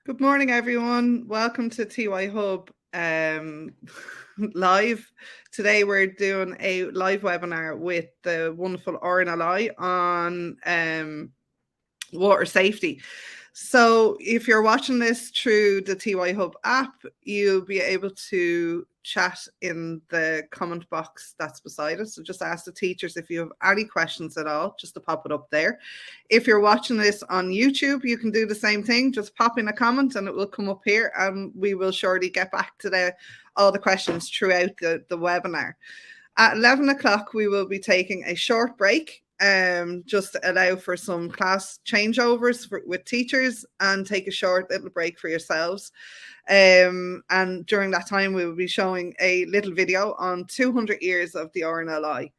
Good morning, everyone. Welcome to TYHub live. Today we're doing a live webinar with the wonderful RNLI on water safety. So if you're watching this through the TYHub app, you'll be able to chat in the comment box that's beside us. So just ask the teachers if you have any questions at all, just to pop it up there. If you're watching this on YouTube, you can do the same thing. Just pop in a comment and it will come up here, and we will surely get back to all the questions throughout the webinar. At 11 o'clock, we will be taking a short break, just to allow for some class changeovers with teachers and take a short little break for yourselves. And during that time, we will be showing a little video on 200 years of the RNLI.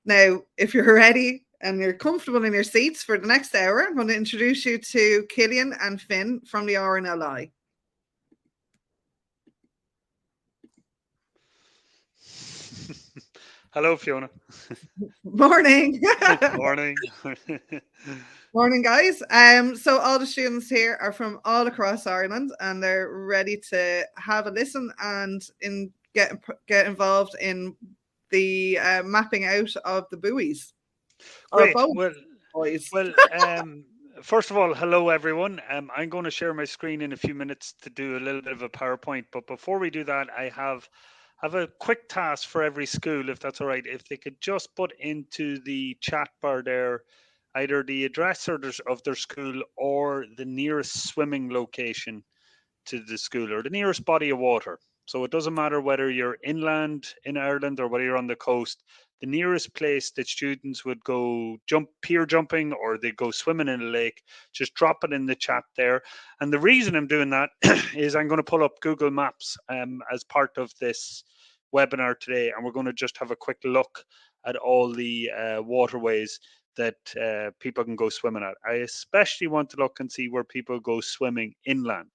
Now, if you're ready and you're comfortable in your seats for the next hour, I'm going to introduce you to Killian and Finn from the RNLI. Hello, Fiona. Morning. Morning. Morning, guys. So all the students here are from all across Ireland, and they're ready to have a listen and get involved in the mapping out of the buoys. Great. Boys. First of all, hello everyone. I'm going to share my screen in a few minutes to do a little bit of a PowerPoint. But before we do that, I have a quick task for every school, if that's all right. If they could just put into the chat bar there either the address of their school or the nearest swimming location to the school or the nearest body of water. So it doesn't matter whether you're inland in Ireland or whether you're on the coast. The nearest place that students would go pier jumping or they go swimming in a lake, just drop it in the chat there. And the reason I'm doing that is I'm going to pull up Google Maps as part of this webinar today, and we're going to just have a quick look at all the waterways that people can go swimming at. I especially want to look and see where people go swimming inland.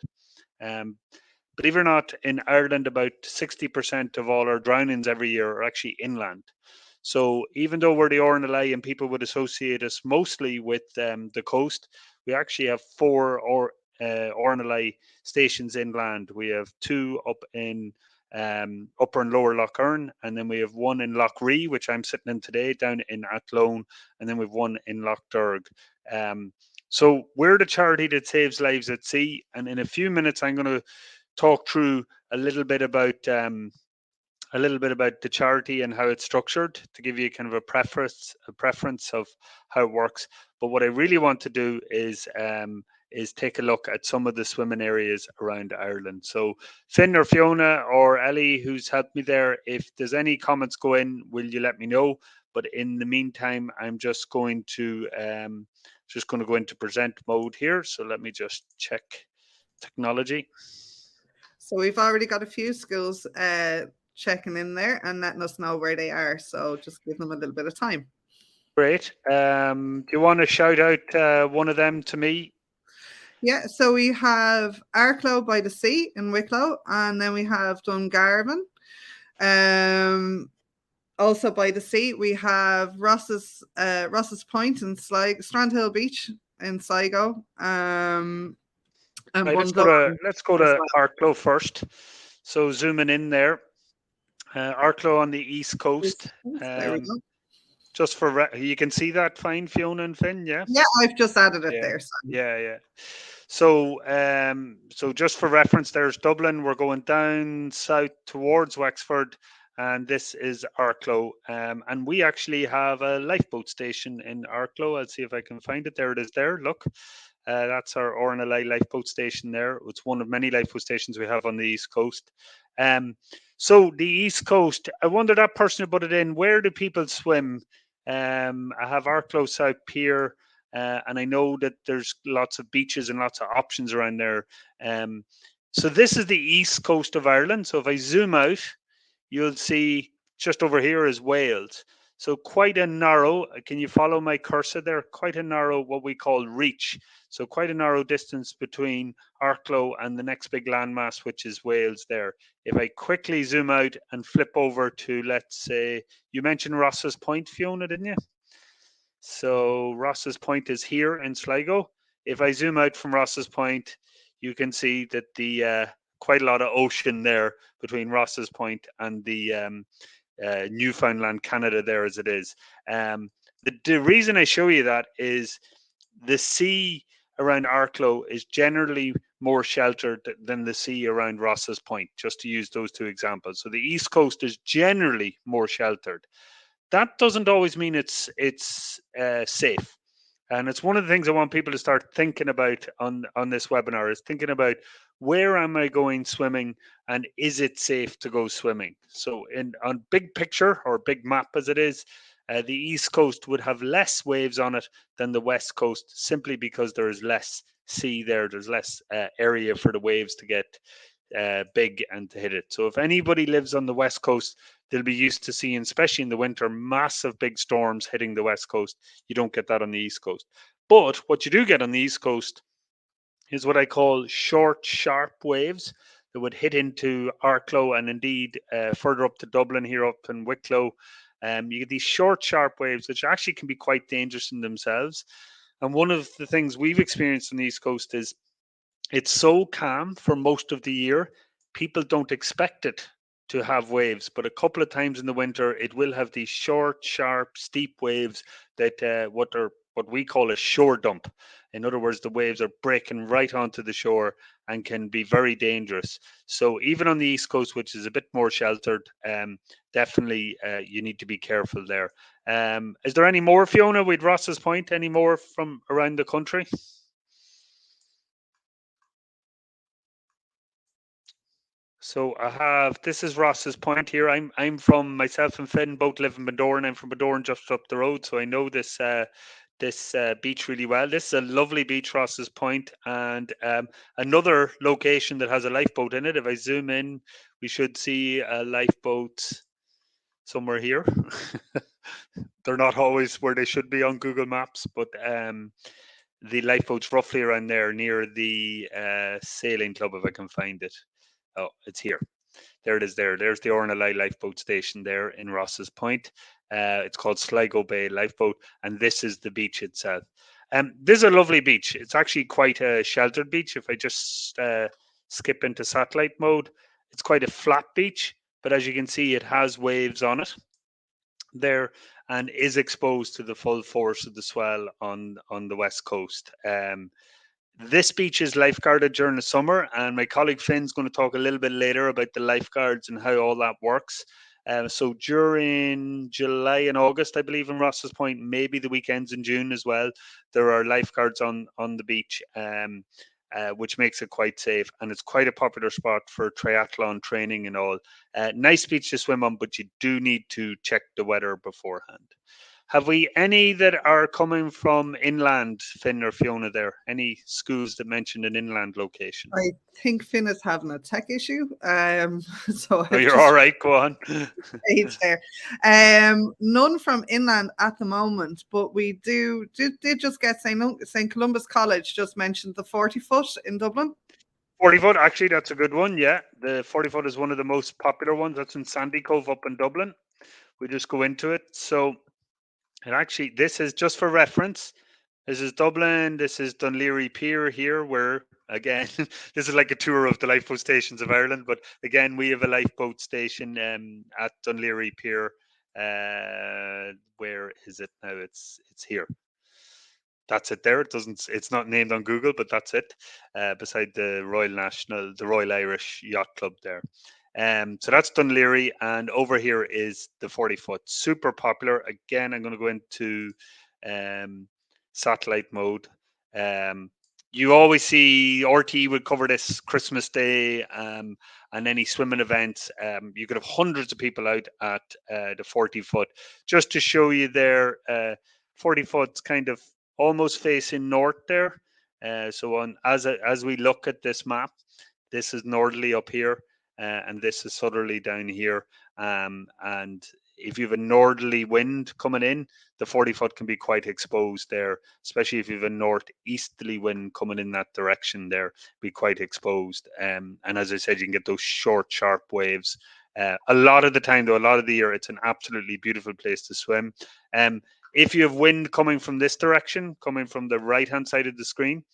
Believe it or not, in Ireland, about 60% of all our drownings every year are actually inland. So even though we're the RNLI and people would associate us mostly with the coast, we actually have four RNLI stations inland. We have two up in Upper and Lower Lough Erne, and then we have one in Lough Ree, which I'm sitting in today, down in Athlone, and then we have one in Lough Derg. So we're the charity that saves lives at sea, and in a few minutes I'm going to talk through a little bit about the charity and how it's structured to give you kind of a preference of how it works. But what I really want to do is take a look at some of the swimming areas around Ireland. So Finn or Fiona or Ellie, who's helped me there, if there's any comments go in, will you let me know? But in the meantime, I'm just going to go into present mode here. So let me just check technology. So we've already got a few schools checking in there and letting us know where they are. So just give them a little bit of time. Great. Do you want to shout out one of them to me? Yeah, so we have Arklow by the Sea in Wicklow, and then we have Dungarvan. Also by the sea, we have Ross's Point in Strandhill Beach in Sligo. Right, let's go to Arklow first. So zooming in there, Arklow on the east coast. There we go. Just for you can see that fine, Fiona and Finn, yeah. Yeah, I've just added it there. Sorry. Yeah. So just for reference, there's Dublin. We're going down south towards Wexford, and this is Arklow. And we actually have a lifeboat station in Arklow. I'll see if I can find it. There it is. There, look. That's our RNLI lifeboat station there. It's one of many lifeboat stations we have on the East Coast. So the East Coast, I wonder that person who put it in, where do people swim? I have Arklow South Pier, and I know that there's lots of beaches and lots of options around there. So this is the East Coast of Ireland. So if I zoom out, you'll see just over here is Wales. So quite a narrow, can you follow my cursor there? Quite a narrow, what we call reach. So quite a narrow distance between Arklow and the next big landmass, which is Wales there. If I quickly zoom out and flip over to, let's say, you mentioned Ross's Point, Fiona, didn't you? So Ross's Point is here in Sligo. If I zoom out from Ross's Point, you can see that the quite a lot of ocean there between Ross's Point and the Newfoundland, Canada there as it is. The reason I show you that is the sea around Arklow is generally more sheltered than the sea around Ross's Point, just to use those two examples. So the East Coast is generally more sheltered. That doesn't always mean it's safe. And it's one of the things I want people to start thinking about on this webinar, is thinking about, where am I going swimming and is it safe to go swimming? So on big picture, or big map as it is, the East Coast would have less waves on it than the West Coast, simply because there is less sea there. There's less area for the waves to get big and to hit it. So if anybody lives on the West Coast, they'll be used to seeing, especially in the winter, massive big storms hitting the West Coast. You don't get that on the East Coast. But what you do get on the East Coast is what I call short, sharp waves that would hit into Arklow, and indeed further up to Dublin here, up in Wicklow. You get these short, sharp waves, which actually can be quite dangerous in themselves. And one of the things we've experienced on the East Coast is it's so calm for most of the year, people don't expect it to have waves. But a couple of times in the winter, it will have these short, sharp, steep waves that what we call a shore dump. In other words, the waves are breaking right onto the shore and can be very dangerous. So even on the East Coast, which is a bit more sheltered, definitely you need to be careful there. Is there any more, Fiona, with Ross's Point? Any more from around the country? So this is Ross's Point here. I'm from, myself and Finn both live in Bundoran. I'm from Bundoran, just up the road, so I know this beach really well. This is a lovely beach, Ross's Point, and another location that has a lifeboat in it. If I zoom in, we should see a lifeboat somewhere here. They're not always where they should be on Google Maps, but the lifeboat's roughly around there, near the sailing club, if I can find it. Oh, it's here. There it is there. There's the RNLI lifeboat station there in Ross's Point. It's called Sligo Bay Lifeboat, and this is the beach itself. This is a lovely beach. It's actually quite a sheltered beach. If I just skip into satellite mode, it's quite a flat beach, but as you can see, it has waves on it there and is exposed to the full force of the swell on the west coast. This beach is lifeguarded during the summer, and my colleague Finn's going to talk a little bit later about the lifeguards and how all that works. So during July and August, I believe, in Ross's Point, maybe the weekends in June as well, there are lifeguards on the beach, which makes it quite safe. And it's quite a popular spot for triathlon training and all. Nice beach to swim on, but you do need to check the weather beforehand. Have we any that are coming from inland, Finn or Fiona there? Any schools that mentioned an inland location? I think Finn is having a tech issue. So oh, you're all right, go on. Page there. None from inland at the moment, but we did just get St. Columba's College just mentioned the 40 foot in Dublin. 40 foot, actually, that's a good one, yeah. The 40 foot is one of the most popular ones. That's in Sandy Cove up in Dublin. We just go into it. So, and actually, this is just for reference. This is Dublin. This is Dunleary Pier here, where, again, this is like a tour of the lifeboat stations of Ireland. But again, we have a lifeboat station at Dunleary Pier. Where is it now? It's here. That's it there. It's not named on Google, but that's it. Beside the Royal Irish Yacht Club there. So that's Dunleary, and over here is the 40 foot. Super popular. Again, I'm going to go into satellite mode. You always see RT would cover this Christmas Day and any swimming events. You could have hundreds of people out at the 40 foot. Just to show you there, 40 foot's kind of almost facing north there. So as we look at this map, this is northerly up here, and this is southerly down here. And if you have a northerly wind coming in, the 40 foot can be quite exposed there, especially if you have a northeasterly wind coming in that direction there, be quite exposed. And as I said, you can get those short, sharp waves. A lot of the time, though, a lot of the year, it's an absolutely beautiful place to swim. If you have wind coming from this direction, coming from the right-hand side of the screen,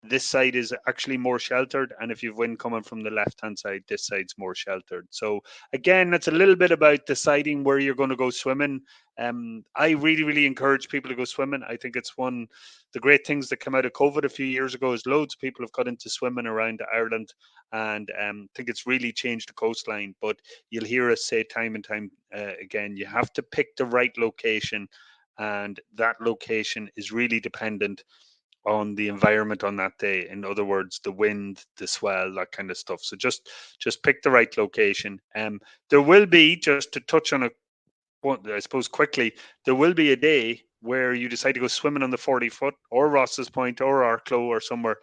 This side is actually more sheltered, and if you've wind coming from the left-hand side, this side's more sheltered. So again, that's a little bit about deciding where you're going to go swimming. I really encourage people to go swimming. I think it's one the great things that came out of COVID a few years ago is loads of people have got into swimming around Ireland, and I think it's really changed the coastline. But you'll hear us say time and time again, you have to pick the right location, and that location is really dependent on the environment on that day. In other words, the wind, the swell, that kind of stuff. So just pick the right location. There will be, just to touch on I suppose quickly, there will be a day where you decide to go swimming on the 40 foot or Ross's Point or Arklow or somewhere,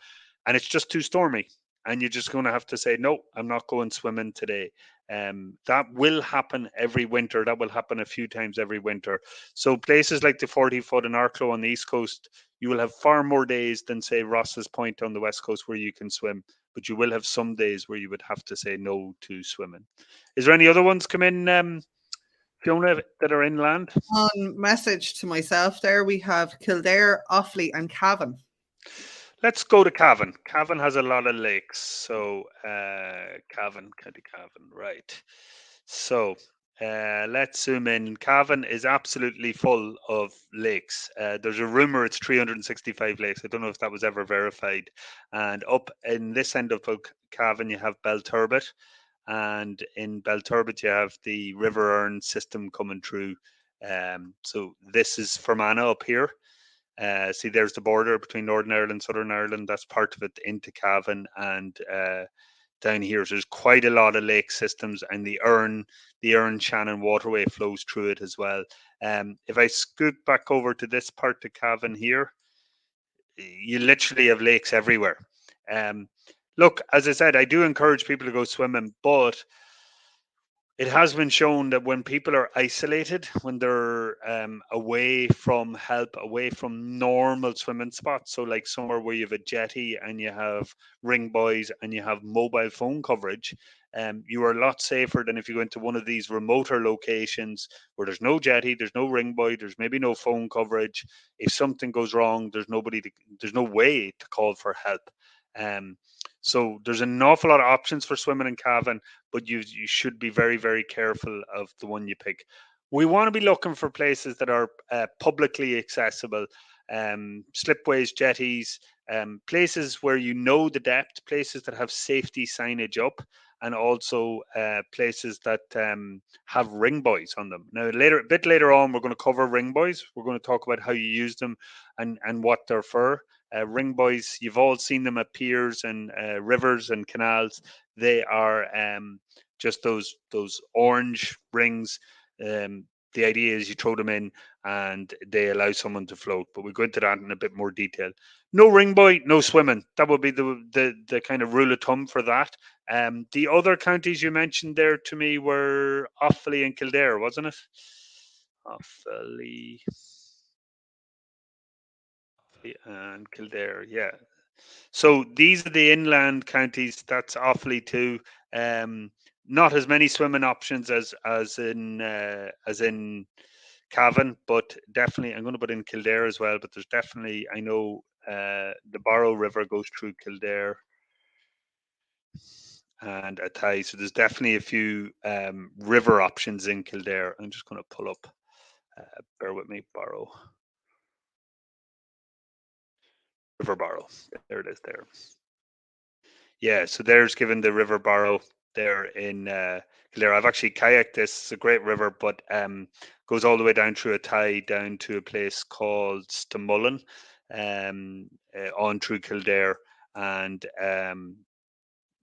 and it's just too stormy, and you're just going to have to say, no, I'm not going swimming today. That will happen every winter. That will happen a few times every winter. So places like the 40 foot and Arklow on the east coast, you will have far more days than say Ross's Point on the west coast where you can swim, but you will have some days where you would have to say no to swimming. Is there any other ones come in, Fiona, that are inland? On message to myself there, we have Kildare, Offaly and Cavan. Let's go to Cavan. Cavan has a lot of lakes. So Cavan, County Cavan, right. So let's zoom in. Cavan is absolutely full of lakes. There's a rumor it's 365 lakes. I don't know if that was ever verified. And up in this end of Cavan, you have Belturbet. And in Belturbet, you have the River Erne system coming through. So this is Fermanagh up here. See, there's the border between Northern Ireland, Southern Ireland. That's part of it into Cavan, and down here, so there's quite a lot of lake systems, and the Erne Shannon waterway flows through it as well. If I scoot back over to this part of Cavan here, you literally have lakes everywhere. Look, as I said, I do encourage people to go swimming, but it has been shown that when people are isolated, when they're away from help, away from normal swimming spots, so like somewhere where you have a jetty and you have ring buoys and you have mobile phone coverage, you are a lot safer than if you go into one of these remoter locations where there's no jetty, there's no ring buoy, there's maybe no phone coverage. If something goes wrong, there's no way to call for help. So there's an awful lot of options for swimming in Cavan, but you should be very careful of the one you pick. We want to be looking for places that are publicly accessible, slipways, jetties, places where you know the depth, places that have safety signage up, and also places that have ring buoys on them. Now, a bit later on, we're going to cover ring buoys. We're going to talk about how you use them and what they're for. Ring buoys, you've all seen them at piers and rivers and canals. They are just those orange rings. The idea is you throw them in and they allow someone to float. But we'll go into that in a bit more detail. No ring buoy, no swimming. That would be the kind of rule of thumb for that. The other counties you mentioned there to me were Offaly and Kildare, wasn't it? Offaly and Kildare, yeah. So these are the inland counties. That's Offaly too. Not as many swimming options as in Cavan, but definitely I'm going to put in Kildare as well. But there's definitely, I know the Barrow River goes through Kildare and Athy. So there's definitely a few river options in Kildare. I'm just going to pull up. Bear with me, Barrow. River Barrow. There it is there. Yeah, so there's given the River Barrow there in Kildare. I've actually kayaked this. It's a great river, but goes all the way down through Athy down to a place called Stamullen, on through Kildare, and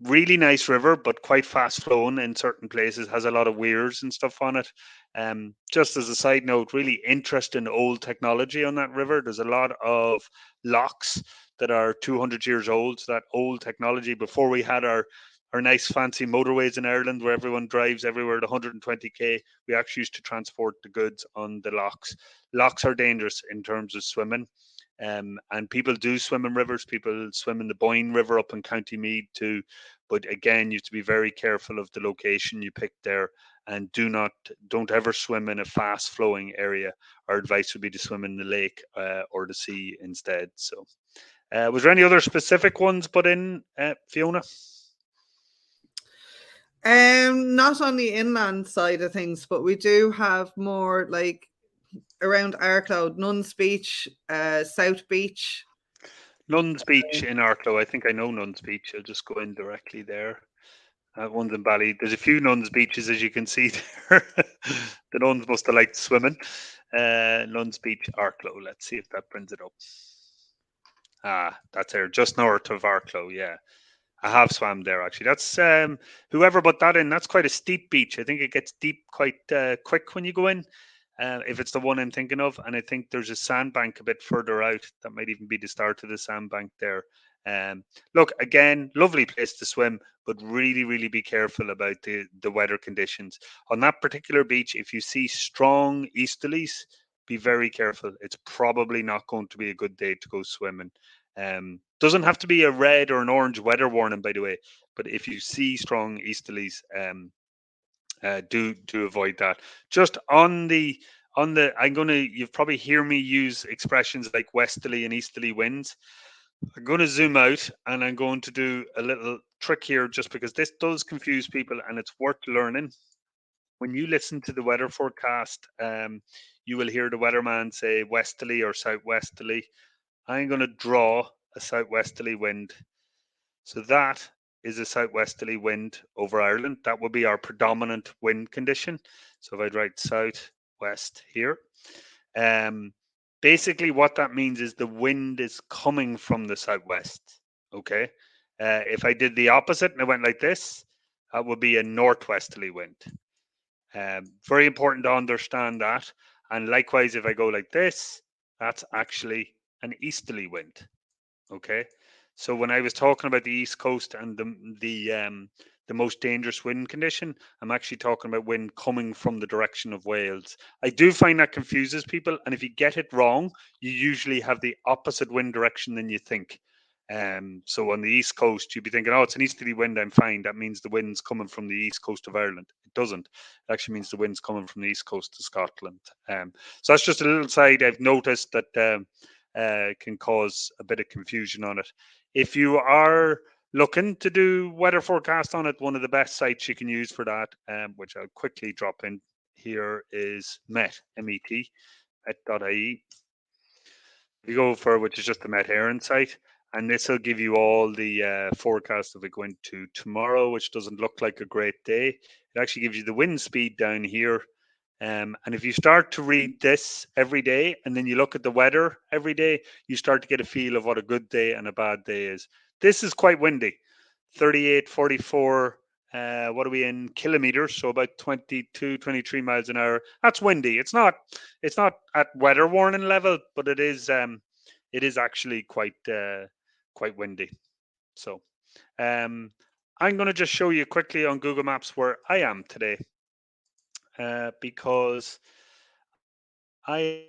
really nice river, but quite fast flowing in certain places. Has a lot of weirs and stuff on it. Just as a side note, really interesting old technology on that river. There's a lot of locks that are 200 years old. So that old technology before we had our nice fancy motorways in Ireland where everyone drives everywhere at 120k. We actually used to transport the goods on the locks. Locks are dangerous in terms of swimming. And people do swim in rivers. People swim in the Boyne River up in County Meath too. But again, you have to be very careful of the location you pick there, and don't ever swim in a fast flowing area. Our advice would be to swim in the lake or the sea instead. So Was there any other specific ones put in, Fiona? Not on the inland side of things, but we do have more like around Arklow, Nuns Beach, South Beach. Nuns Beach in Arklow. I think I know Nuns Beach. I'll just go in directly there. One's in Bally. There's a few nuns beaches, as you can see there. The nuns must have liked swimming. Nuns Beach, Arklow. Let's see if that brings it up. That's there, just north of Arklow. Yeah, I have swam there actually. That's whoever put that in. That's quite a steep beach. I think it gets deep quite quick when you go in. If it's the one I'm thinking of, and I think there's a sandbank a bit further out. That might even be the start of the sandbank there. Look, again, lovely place to swim, but really, really be careful about the weather conditions. On that particular beach, if you see strong easterlies, be very careful. It's probably not going to be a good day to go swimming. Doesn't have to be a red or an orange weather warning, by the way, but if you see strong easterlies, do avoid that. Just on the you've probably hear me use expressions like westerly and easterly winds. I'm going to zoom out and I'm going to do a little trick here just because this does confuse people and it's worth learning. When you listen to the weather forecast, you will hear the weatherman say westerly or southwesterly. I'm going to draw a southwesterly wind. So that is a southwesterly wind over Ireland. That would be our predominant wind condition. So if I'd write southwest here, basically what that means is the wind is coming from the southwest. Okay. If I did the opposite and I went like this, that would be a northwesterly wind. Very important to understand that. And likewise, if I go like this, that's actually an easterly wind. Okay, so when I was talking about the East Coast and the most dangerous wind condition, I'm actually talking about wind coming from the direction of Wales. I do find that confuses people, and if you get it wrong, you usually have the opposite wind direction than you think. So on the East Coast, you'd be thinking, oh, it's an easterly wind, I'm fine. That means the wind's coming from the East Coast of Ireland. It doesn't. It actually means the wind's coming from the East Coast of Scotland. So that's just a little side I've noticed that can cause a bit of confusion on it. If you are looking to do weather forecast on it, one of the best sites you can use for that, which I'll quickly drop in here, is Met, M-E-T, met.ie. You go for, which is just the Met Éireann site, and this will give you all the forecast of it going to tomorrow, which doesn't look like a great day. It actually gives you the wind speed down here. And if you start to read this every day and then you look at the weather every day, you start to get a feel of what a good day and a bad day is. This is quite windy, 38, 44, what are we in kilometers? So about 22, 23 miles an hour. That's windy. It's not at weather warning level, but it is actually quite windy. So I'm going to just show you quickly on Google Maps where I am today. Because I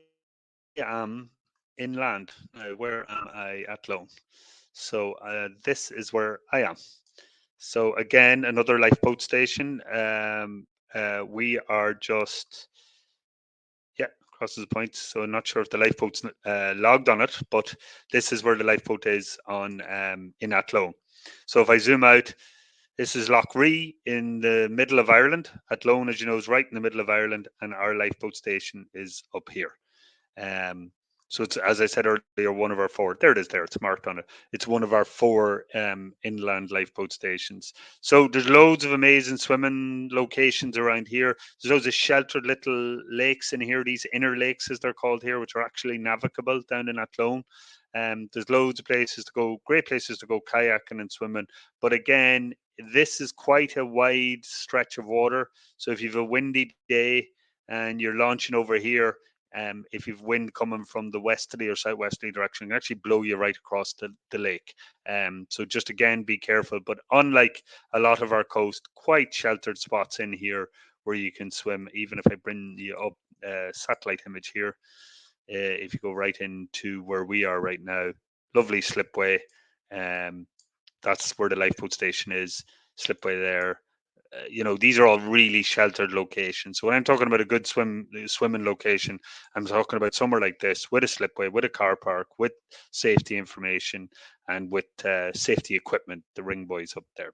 am inland. Now, where am I? Athlone. So this is where I am. So again, another lifeboat station. We are just, crosses the point. So I'm not sure if the lifeboat's logged on it, but this is where the lifeboat is on in Athlone. So if I zoom out, this is Lough Ree in the middle of Ireland. Athlone, as you know, is right in the middle of Ireland, and our lifeboat station is up here. So it's, as I said earlier, one of our four. There it is. There, it's marked on it. It's one of our four inland lifeboat stations. So there's loads of amazing swimming locations around here. There's loads of sheltered little lakes in here. These inner lakes, as they're called here, which are actually navigable down in Athlone. There's loads of places to go, great places to go kayaking and swimming. But again, this is quite a wide stretch of water. So if you have a windy day and you're launching over here, if you've wind coming from the westerly or southwesterly direction, it can actually blow you right across the lake. So just again, be careful. But unlike a lot of our coast, quite sheltered spots in here where you can swim. Even if I bring you up satellite image here, if you go right into where we are right now, lovely slipway. That's where the lifeboat station is. Slipway there. these are all really sheltered locations. So when I'm talking about a good swimming location, I'm talking about somewhere like this with a slipway, with a car park, with safety information, and with safety equipment, the ring buoys up there.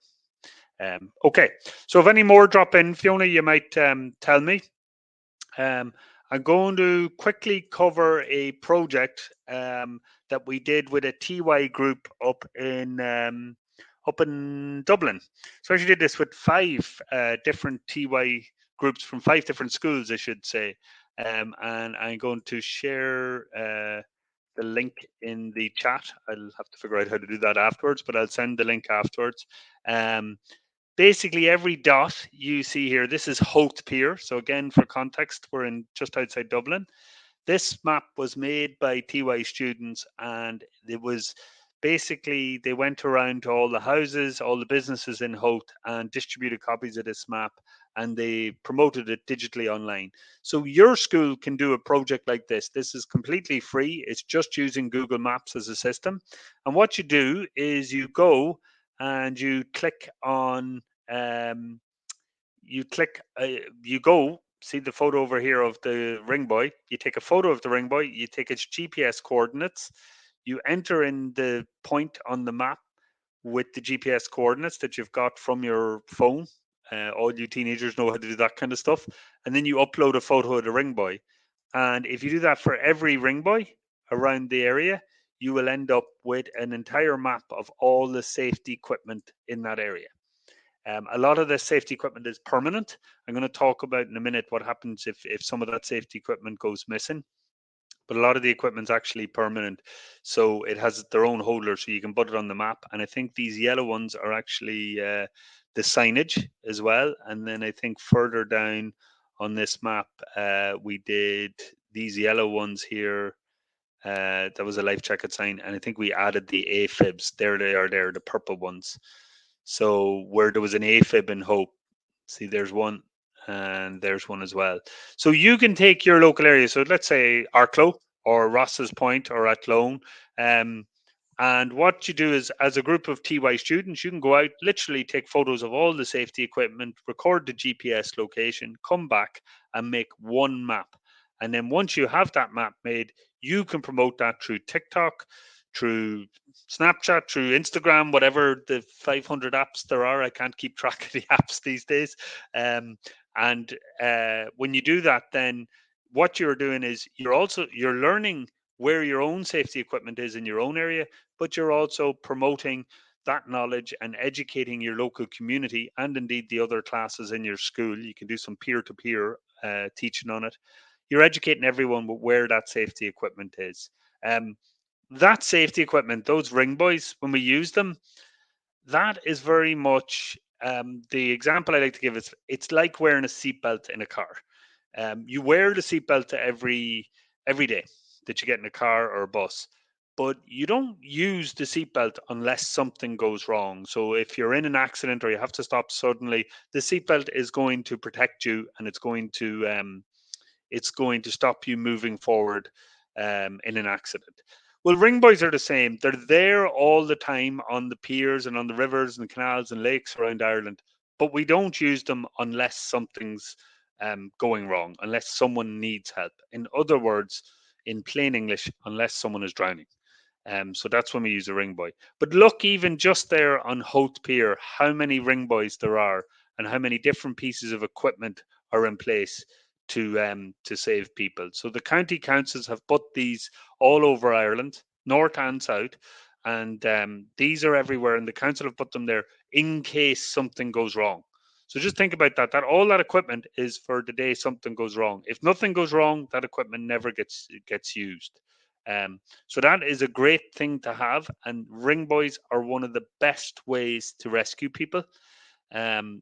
Okay, so if any more drop in, Fiona, you might tell me. I'm going to quickly cover a project that we did with a TY group up in Dublin. So I actually did this with 5 different TY groups from 5 different schools, I should say. And I'm going to share the link in the chat. I'll have to figure out how to do that afterwards, but I'll send the link afterwards. Basically, every dot you see here, this is Howth Pier. So again, for context, we're in just outside Dublin. This map was made by TY students, and it was basically, they went around to all the houses, all the businesses in Howth, and distributed copies of this map, and they promoted it digitally online. So your school can do a project like this. This is completely free. It's just using Google Maps as a system. And what you do is you go and you click on, you go, see the photo over here of the ring buoy. You take a photo of the ring buoy, you take its GPS coordinates, you enter in the point on the map with the GPS coordinates that you've got from your phone. All you teenagers know how to do that kind of stuff. And then you upload a photo of the ring buoy. And if you do that for every ring buoy around the area, you will end up with an entire map of all the safety equipment in that area. A lot of the safety equipment is permanent. I'm going to talk about in a minute what happens if some of that safety equipment goes missing. But a lot of the equipment's actually permanent. So it has their own holder, so you can put it on the map. And I think these yellow ones are actually the signage as well. And then I think further down on this map, we did these yellow ones here. That was a life jacket sign. And I think we added the AFibs. There they are there, the purple ones. So where there was an AFib in Hope, see there's one and there's one as well. So you can take your local area. So let's say Arklow or Ross's Point or Athlone. And what you do is, as a group of TY students, you can go out, literally take photos of all the safety equipment, record the GPS location, come back and make one map. And then once you have that map made, you can promote that through TikTok, through Snapchat, through Instagram, whatever the 500 apps there are. I can't keep track of the apps these days. And when you do that, then what you're doing is you're learning where your own safety equipment is in your own area, but you're also promoting that knowledge and educating your local community and indeed the other classes in your school. You can do some peer-to-peer teaching on it. You're educating everyone where that safety equipment is. That safety equipment, those ring buoys, when we use them, that is very much the example I like to give is it's like wearing a seatbelt in a car. You wear the seatbelt every day that you get in a car or a bus, but you don't use the seatbelt unless something goes wrong. So if you're in an accident or you have to stop suddenly, the seatbelt is going to protect you, and it's going to stop you moving forward in an accident. Well, ring buoys are the same. They're there all the time on the piers and on the rivers and canals and lakes around Ireland, but we don't use them unless something's going wrong, unless someone needs help. In other words, in plain English, unless someone is drowning. So that's when we use a ring buoy. But look, even just there on Howth Pier, how many ring buoys there are and how many different pieces of equipment are in place to save people. So the county councils have put these all over Ireland, north and south, and these are everywhere. And the council have put them there in case something goes wrong. So just think about that. That all that equipment is for the day something goes wrong. If nothing goes wrong, that equipment never gets used. So that is a great thing to have, and ring buoys are one of the best ways to rescue people. Um,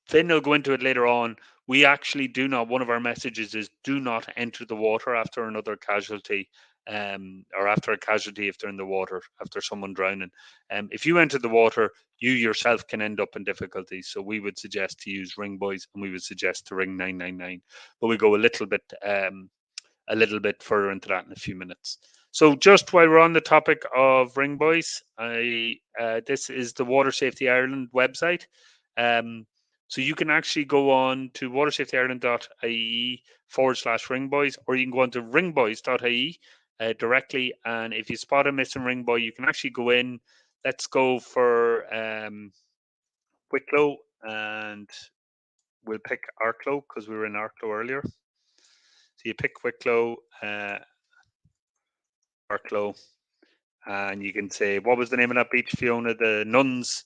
Finn will go into it later on. We actually do not, one of our messages is do not enter the water after another casualty, or after a casualty if they're in the water, after someone drowning. If you enter the water, you yourself can end up in difficulties. So we would suggest to use ring buoys, and we would suggest to ring 999. But we go a little bit further into that in a few minutes. So just while we're on the topic of ring buoys, this is the Water Safety Ireland website. So you can actually go on to watersafetyireland.ie/ringbuoys, or you can go on to ringbuoys.ie directly. And if you spot a missing ring buoy, you can actually go in. Let's go for Wicklow, and we'll pick Arklow because we were in Arklow earlier. So you pick Wicklow, Arklow, and you can say, what was the name of that beach, Fiona? The Nuns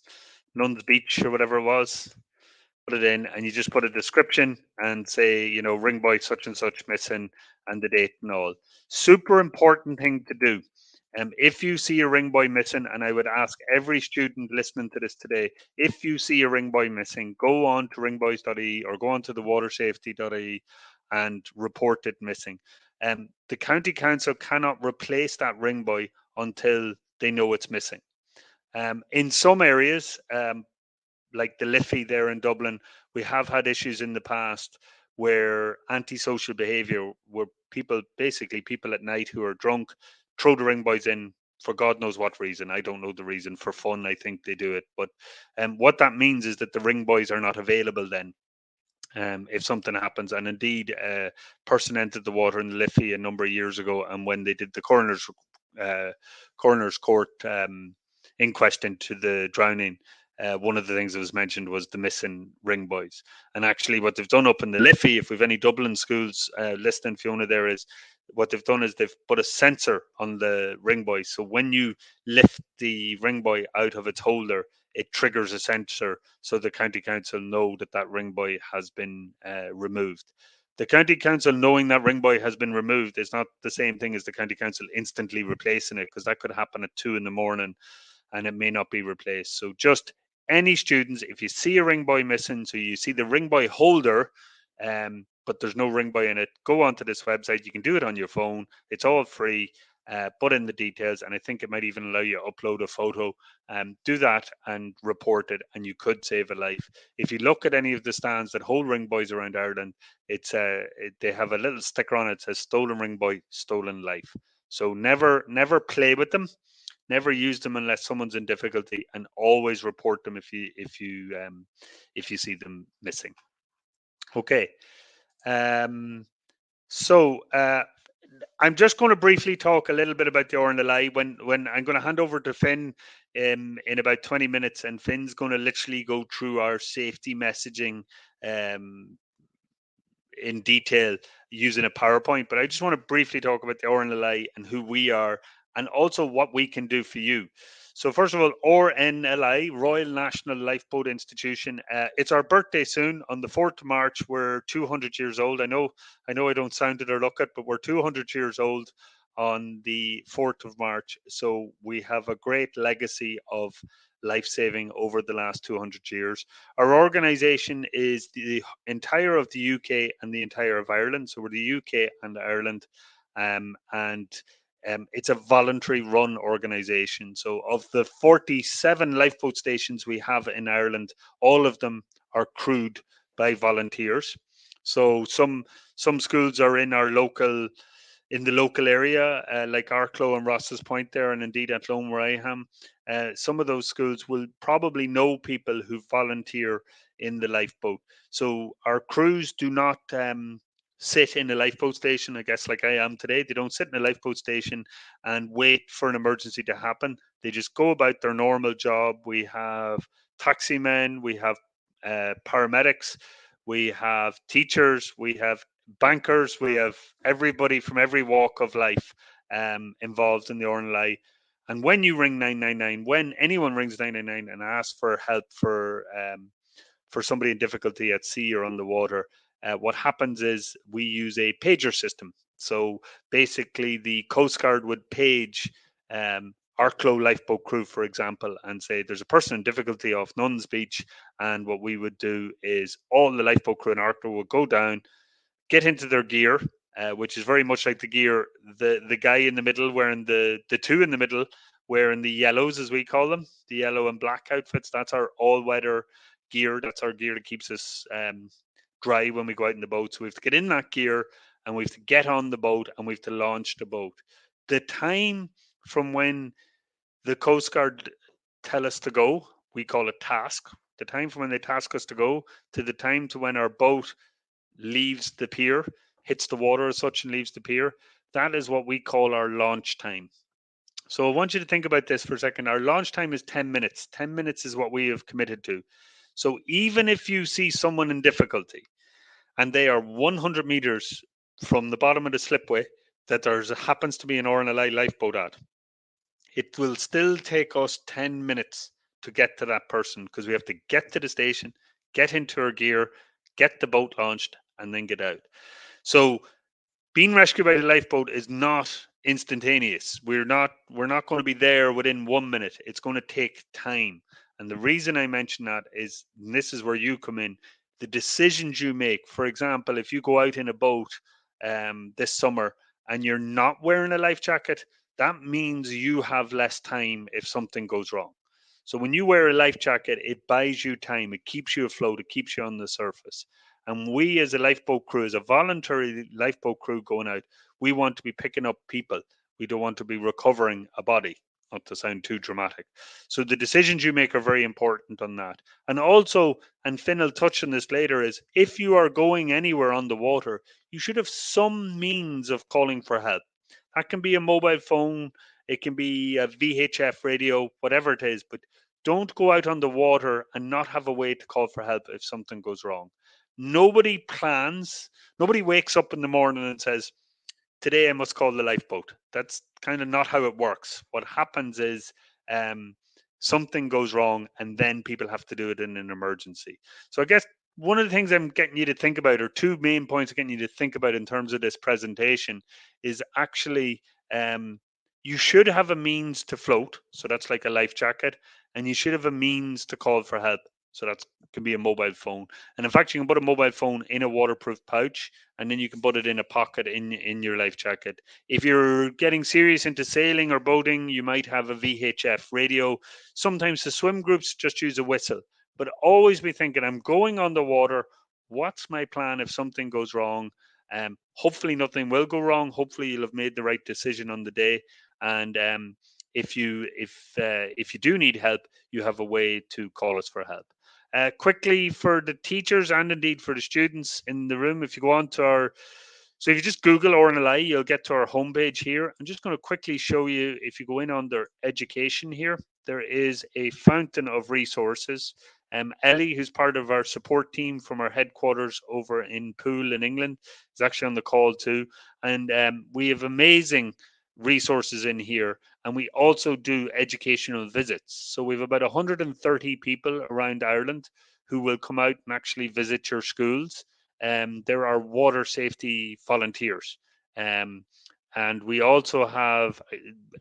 Beach or whatever it was. Put it in, and you just put a description and say, you know, ring buoy such and such missing and the date and all. Super important thing to do. If you see a ring buoy missing, and I would ask every student listening to this today, if you see a ring buoy missing, go on to ringbuoys.ie or go on to the watersafety.ie and report it missing. The county council cannot replace that ring buoy until they know it's missing. In some areas, like the Liffey there in Dublin, we have had issues in the past where antisocial behaviour, where people at night who are drunk throw the ring buoys in for God knows what reason. I don't know the reason. For fun, I think they do it. But what that means is that the ring buoys are not available then. If something happens. And indeed, a person entered the water in the Liffey a number of years ago, and when they did the coroner's court inquest into the drowning, one of the things that was mentioned was the missing ring buoys. And actually what they've done up in the Liffey, if we've any Dublin schools listening, Fiona, there is, what they've done is they've put a sensor on the ring buoy. So when you lift the ring buoy out of its holder, it triggers a sensor, so the county council know that that ring buoy has been removed. The county council knowing that ring buoy has been removed is not the same thing as the county council instantly replacing it, because that could happen at 2 a.m. and it may not be replaced. So just any students, if you see a ring buoy missing, so you see the ring buoy holder, but there's no ring buoy in it, go onto this website. You can do it on your phone. It's all free. Put in the details, and I think it might even allow you to upload a photo. Do that and report it, and you could save a life. If you look at any of the stands that hold ring buoys around Ireland, they have a little sticker on it that says "Stolen ring buoy, stolen life." So never play with them, never use them unless someone's in difficulty, and always report them if you see them missing. Okay. I'm just going to briefly talk a little bit about the RNLI. When I'm going to hand over to Finn in about 20 minutes, and Finn's going to literally go through our safety messaging in detail using a PowerPoint. But I just want to briefly talk about the RNLI and who we are, and also what we can do for you. So first of all, RNLI, Royal National Lifeboat Institution. It's our birthday soon. On the 4th of March, we're 200 years old. I know I don't sound it or look it, but we're 200 years old on the 4th of March. So we have a great legacy of life-saving over the last 200 years. Our organisation is the entire of the UK and the entire of Ireland. So we're the UK and Ireland, and it's a voluntary run organisation. So of the 47 lifeboat stations we have in Ireland, all of them are crewed by volunteers. So some schools are in the local area, like Arklow and Ross's Point there, and indeed at Lone where I am. Some of those schools will probably know people who volunteer in the lifeboat. So our crews do not sit in a lifeboat station, I guess, like I am today. They don't sit in a lifeboat station and wait for an emergency to happen. They just go about their normal job. We have taxi men, we have paramedics, we have teachers, we have bankers, we have everybody from every walk of life involved in the RNLI. And when you ring 999, when anyone rings 999 and asks for help for somebody in difficulty at sea or on the water, what happens is we use a pager system. So basically, the Coast Guard would page Arklow lifeboat crew, for example, and say there's a person in difficulty off Nuns Beach, and what we would do is all the lifeboat crew in Arklow would go down, get into their gear, which is very much like the gear the guy in the middle wearing the two in the middle wearing the yellows, as we call them, the yellow and black outfits. That's our all-weather gear. That's our gear that keeps us dry when we go out in the boat. So we have to get in that gear, and we have to get on the boat, and we have to launch the boat. The time from when the Coast Guard tell us to go, we call it task. the time from when they task us to go to the time to when our boat leaves the pier, hits the water as such and leaves the pier, that is what we call our launch time. So I want you to think about this for a second. Our launch time is 10 minutes. 10 minutes is what we have committed to. So even if you see someone in difficulty and they are 100 meters from the bottom of the slipway that there happens to be an RNLI lifeboat at, it will still take us 10 minutes to get to that person because we have to get to the station, get into our gear, get the boat launched, and then get out. So being rescued by the lifeboat is not instantaneous. We're not going to be there within 1 minute. It's going to take time. And the reason I mention that is, and this is where you come in, the decisions you make. For example, if you go out in a boat this summer and you're not wearing a life jacket, that means you have less time if something goes wrong. So when you wear a life jacket, it buys you time. It keeps you afloat. It keeps you on the surface. And we, as a lifeboat crew, as a voluntary lifeboat crew going out, we want to be picking up people. We don't want to be recovering a body, not to sound too dramatic. So the decisions you make are very important on that. And also, and Finn will touch on this later, is if you are going anywhere on the water, you should have some means of calling for help. That can be a mobile phone, it can be a VHF radio, whatever it is, but don't go out on the water and not have a way to call for help if something goes wrong. Nobody plans, nobody wakes up in the morning and says, today I must call the lifeboat. That's kind of not how it works. What happens is something goes wrong and then people have to do it in an emergency. So I guess one of the things I'm getting you to think about, or two main points I'm getting you to think about in terms of this presentation, is actually you should have a means to float. So that's like a life jacket. And you should have a means to call for help. So that can be a mobile phone. And in fact, you can put a mobile phone in a waterproof pouch, and then you can put it in a pocket in your life jacket. If you're getting serious into sailing or boating, you might have a VHF radio. Sometimes the swim groups just use a whistle. But always be thinking, I'm going on the water. What's my plan if something goes wrong? Hopefully nothing will go wrong. Hopefully you'll have made the right decision on the day. And if you do need help, you have a way to call us for help. Quickly, for the teachers and indeed for the students in the room, if you go on to so if you just Google RNLI, you'll get to our homepage here. I'm just going to quickly show you, if you go in under education here, there is a fountain of resources. Ellie, who's part of our support team from our headquarters over in Poole in England, is actually on the call too. And we have amazing resources in here, and we also do educational visits. So we have about 130 people around Ireland who will come out and actually visit your schools. There are water safety volunteers, and we also have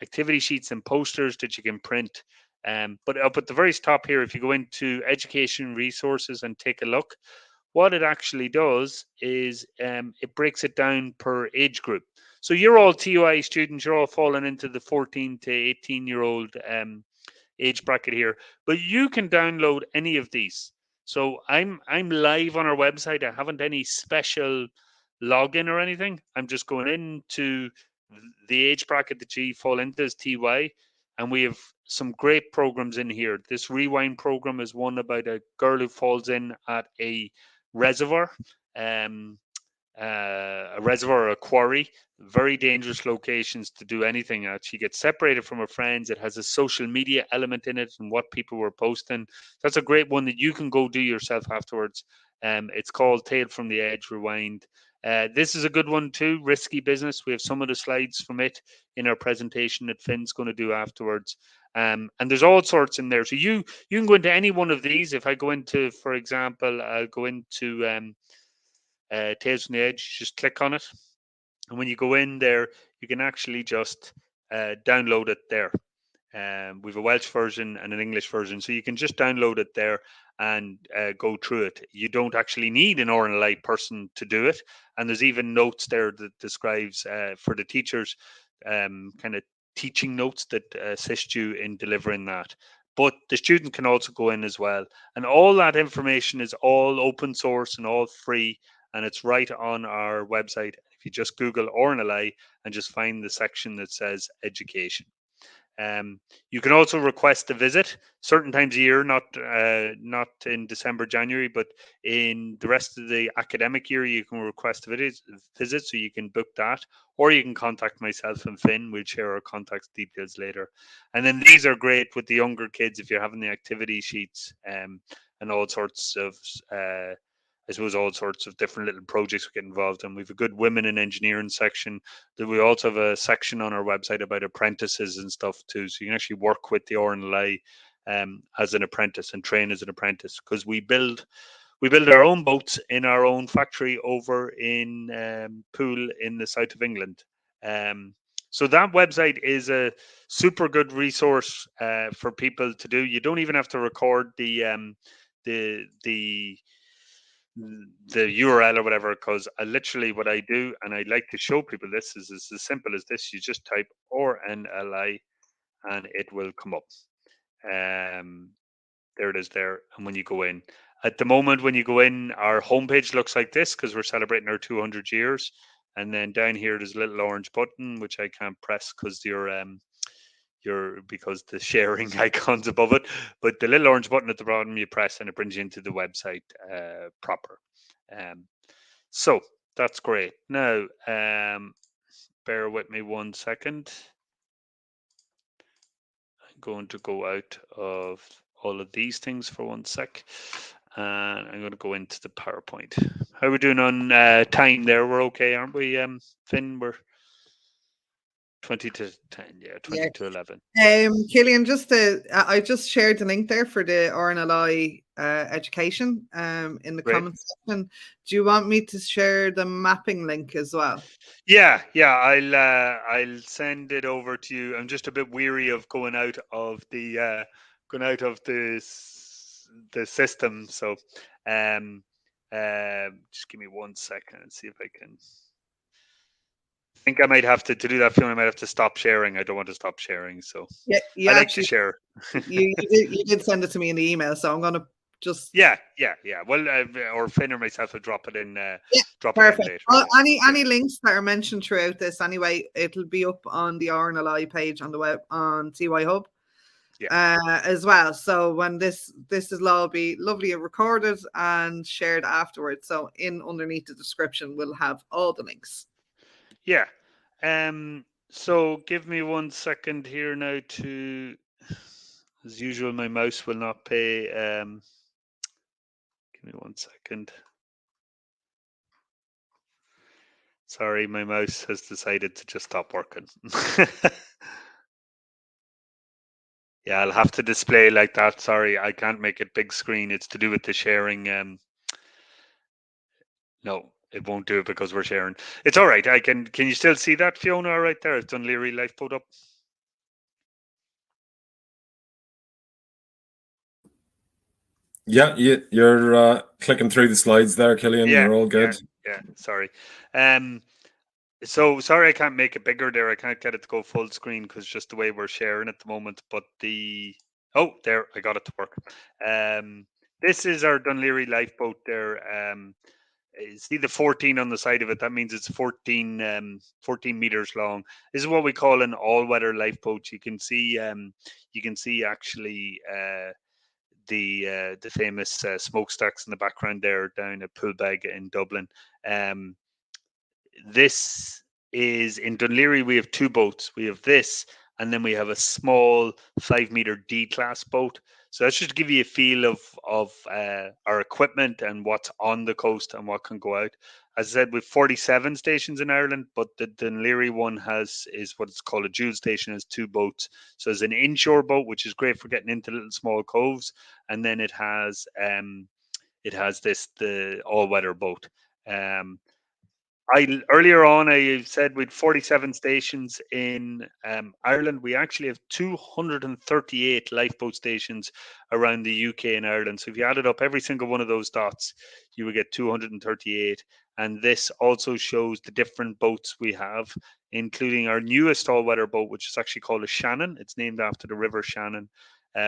activity sheets and posters that you can print. But up at the very top here, if you go into education resources and take a look, what it actually does is it breaks it down per age group. So you're all TUI students, you're all falling into the 14 to 18-year-old age bracket here, but you can download any of these. So I'm live on our website. I haven't any special login or anything. I'm just going into the age bracket that you fall into as TY, and we have some great programs in here. This rewind program is one about a girl who falls in at a reservoir, a reservoir or a quarry, very dangerous locations to do anything at. She gets separated from her friends. It has a social media element in it and what people were posting. That's a great one that you can go do yourself afterwards. It's called Tale from the Edge Rewind. This is a good one too, Risky Business. We have some of the slides from it in our presentation that Finn's going to do afterwards. And there's all sorts in there. So you can go into any one of these. If I go into, for example, I'll go into Tales from the Edge, just click on it. And when you go in there, you can actually just download it there. We have a Welsh version and an English version, so you can just download it there and go through it. You don't actually need an RNLI person to do it, and there's even notes there that describes for the teachers, kind of teaching notes that assist you in delivering that. But the student can also go in as well, and all that information is all open source and all free, and it's right on our website. If you just Google RNLI and just find the section that says education. You can also request a visit certain times a year, not in December, January, but in the rest of the academic year, you can request a visit, so you can book that, or you can contact myself and Finn. We'll share our contact details later. And then these are great with the younger kids if you're having the activity sheets and all sorts of I suppose all sorts of different little projects we get involved in. We have a good women in engineering section. That we also have a section on our website about apprentices and stuff too. So you can actually work with the RNLI as an apprentice and train as an apprentice, because we build our own boats in our own factory over in Poole in the south of England. So that website is a super good resource for people to do. You don't even have to record the URL or whatever, because literally what I do, and I like to show people this, is as simple as this. You just type RNLI and it will come up. There it is there. And when you go in, at the moment, when you go in, our homepage looks like this because we're celebrating our 200 years. And then down here, there's a little orange button, which I can't press because because the sharing icon's above it, but the little orange button at the bottom you press and it brings you into the website proper. So that's great. Now, bear with me 1 second. I'm going to go out of all of these things for 1 sec, and I'm going to go into the PowerPoint. How are we doing on time there? We're okay, aren't we, Finn? We're 20 to 10, yeah, 20 to 11. Killian, I just shared the link there for the RNLI education in the comments section. Do you want me to share the mapping link as well? Yeah, I'll send it over to you. I'm just a bit weary of going out of the system, so just give me 1 second and see if I can. I think I might have to do that, Fiona. I might have to stop sharing. I don't want to stop sharing, so yeah, I like to share. you did send it to me in the email, so I'm going to just yeah. Well, or Finn or myself will drop it in. Drop perfect. it in later. Well, any links that are mentioned throughout this, anyway, it'll be up on the RNLI page on the web on TYHub. As well. So when this will all be lovely recorded and shared afterwards. So underneath the description, we'll have all the links. Yeah. So give me 1 second here now to, as usual, my mouse will not pay. Give me 1 second. Sorry, my mouse has decided to just stop working. Yeah, I'll have to display like that. Sorry, I can't make it big screen. It's to do with the sharing. No, it won't do it because we're sharing. It's all right. Can you still see that, Fiona? All right there. It's Dún Laoghaire Lifeboat up. Yeah, you're clicking through the slides there, Killian. You're all good. Yeah. Sorry. So sorry I can't make it bigger there. I can't get it to go full screen because just the way we're sharing at the moment. But there, I got it to work. This is our Dún Laoghaire Lifeboat there. See the 14 on the side of it. That means it's 14 meters long. This is what we call an all-weather lifeboat. You can see actually the famous smokestacks in the background there down at Poolbeg in Dublin. This is in Dún Laoghaire. We have two boats. We have this, and then we have a small 5-meter D-class boat. So that's just to give you a feel of our equipment and what's on the coast and what can go out. As I said, we've 47 stations in Ireland, but the Dún Laoghaire one is what it's called a dual station, has two boats. So there's an inshore boat, which is great for getting into little small coves, and then it has the all-weather boat. Earlier on, I said we'd 47 stations in Ireland. We actually have 238 lifeboat stations around the UK and Ireland. So if you added up every single one of those dots, you would get 238. And this also shows the different boats we have, including our newest all-weather boat, which is actually called a Shannon. It's named after the River Shannon.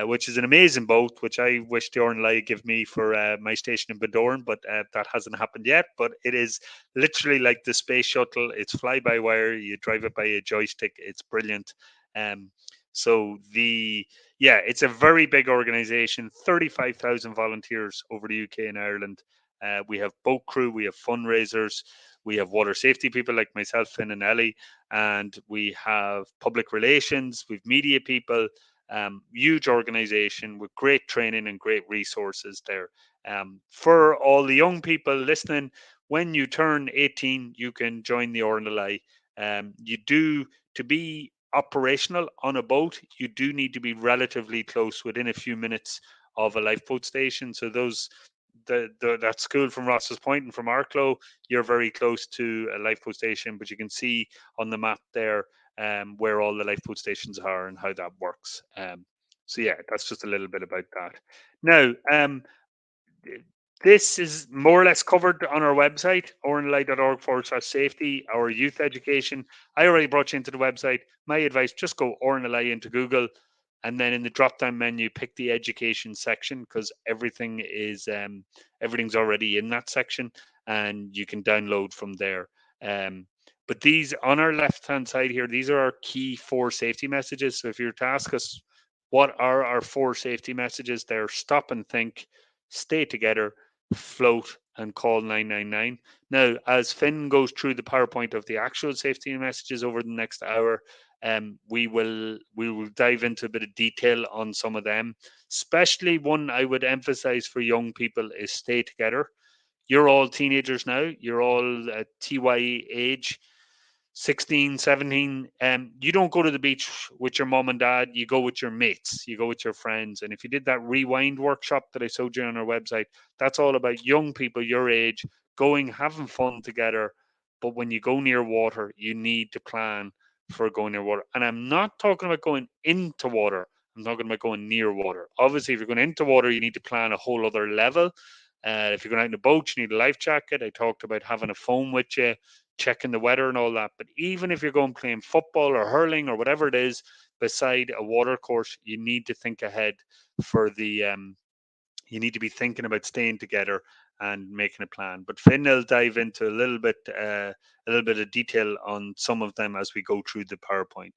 Which is an amazing boat, which I wish the RNLI give me for my station in Bundoran, but that hasn't happened yet. But it is literally like the space shuttle. It's fly-by-wire. You drive it by a joystick. It's brilliant. So it's a very big organization, 35,000 volunteers over the UK and Ireland. We have boat crew, we have fundraisers, we have water safety people like myself, Finn and Ellie, and we have public relations, we've media people, huge organization with great training and great resources there. For all the young people listening, when you turn 18, you can join the RNLI. To be operational on a boat, you do need to be relatively close, within a few minutes of a lifeboat station. So that school from Ross's Point and from Arklow, you're very close to a lifeboat station, but you can see on the map there where all the lifeboat stations are and how that works. So yeah, that's just a little bit about that. Now, this is more or less covered on our website, rnli.org/safety, our youth education. I already brought you into the website. My advice, just go RNLI into Google, and then in the drop-down menu, pick the education section, because everything's already in that section, and you can download from there. But these, on our left-hand side here, these are our key 4 safety messages. So if you were to ask us, what are our 4 safety messages? They're stop and think, stay together, float, and call 999. Now, as Finn goes through the PowerPoint of the actual safety messages over the next hour, we will dive into a bit of detail on some of them. Especially one I would emphasize for young people is stay together. You're all teenagers now. You're all at TY age. 16, 17, you don't go to the beach with your mom and dad, you go with your mates, you go with your friends. And if you did that rewind workshop that I showed you on our website, that's all about young people your age going, having fun together. But when you go near water, you need to plan for going near water. And I'm not talking about going into water, I'm talking about going near water. Obviously, if you're going into water, you need to plan a whole other level. If you're going out in a boat, you need a life jacket. I talked about having a phone with you, checking the weather and all that. But even if you're going playing football or hurling or whatever it is beside a water course, you need to think ahead for the you need to be thinking about staying together and making a plan. But Finn will dive into a little bit of detail on some of them as we go through the PowerPoint.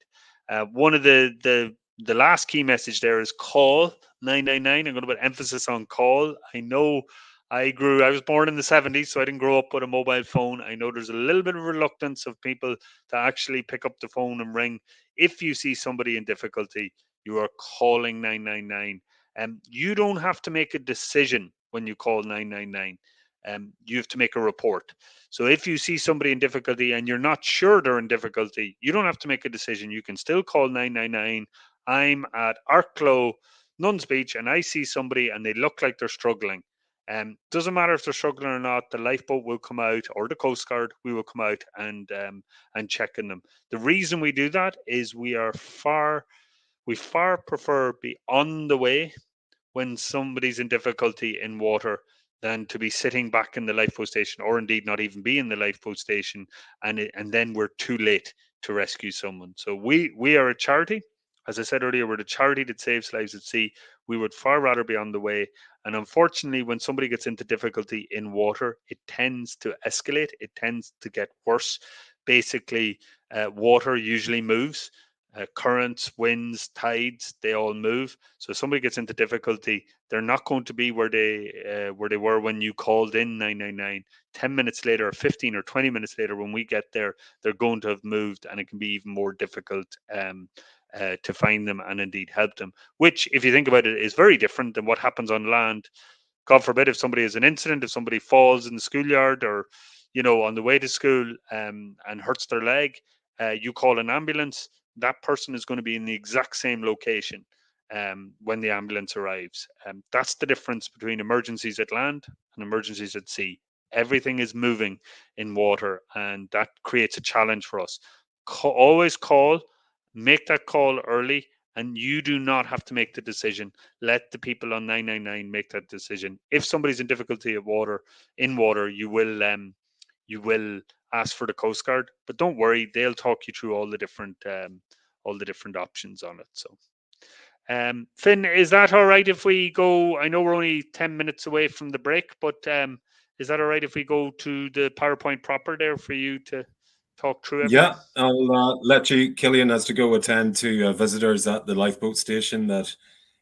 One of the last key message there is call 999. I'm going to put emphasis on call. I know I was born in the 70s, so I didn't grow up with a mobile phone. I know there's a little bit of reluctance of people to actually pick up the phone and ring. If you see somebody in difficulty, you are calling 999. You don't have to make a decision when you call 999. You have to make a report. So if you see somebody in difficulty and you're not sure they're in difficulty, you don't have to make a decision. You can still call 999. I'm at Arklow, Nuns Beach, and I see somebody and they look like they're struggling. Doesn't matter if they're struggling or not. The lifeboat will come out, or the Coast Guard. We will come out and check on them. The reason we do that is we far prefer be on the way when somebody's in difficulty in water than to be sitting back in the lifeboat station, or indeed not even be in the lifeboat station, and then we're too late to rescue someone. So we are a charity. As I said earlier, we're the charity that saves lives at sea. We would far rather be on the way. And unfortunately, when somebody gets into difficulty in water, it tends to escalate. It tends to get worse. Basically, water usually moves. Currents, winds, tides, they all move. So if somebody gets into difficulty, they're not going to be where they were when you called in 999. 10 minutes later, or 15 or 20 minutes later, when we get there, they're going to have moved, and it can be even more difficult to find them and indeed help them. Which, if you think about it, is very different than what happens on land. God forbid, if somebody has an incident, if somebody falls in the schoolyard, or on the way to school and hurts their leg, you call an ambulance. That person is going to be in the exact same location when the ambulance arrives. That's the difference between emergencies at land and emergencies at sea. Everything is moving in water, and that creates a challenge for us. Always call, make that call early, and you do not have to make the decision. Let the people on 999 make that decision. If somebody's in difficulty in water, you will ask for the Coast Guard, but don't worry, they'll talk you through all the different options on it. So, Finn, is that all right if we go? I know we're only 10 minutes away from the break, but is that all right if we go to the PowerPoint proper there for you to talk through everything? Yeah, I'll let you. Killian has to go attend to visitors at the lifeboat station that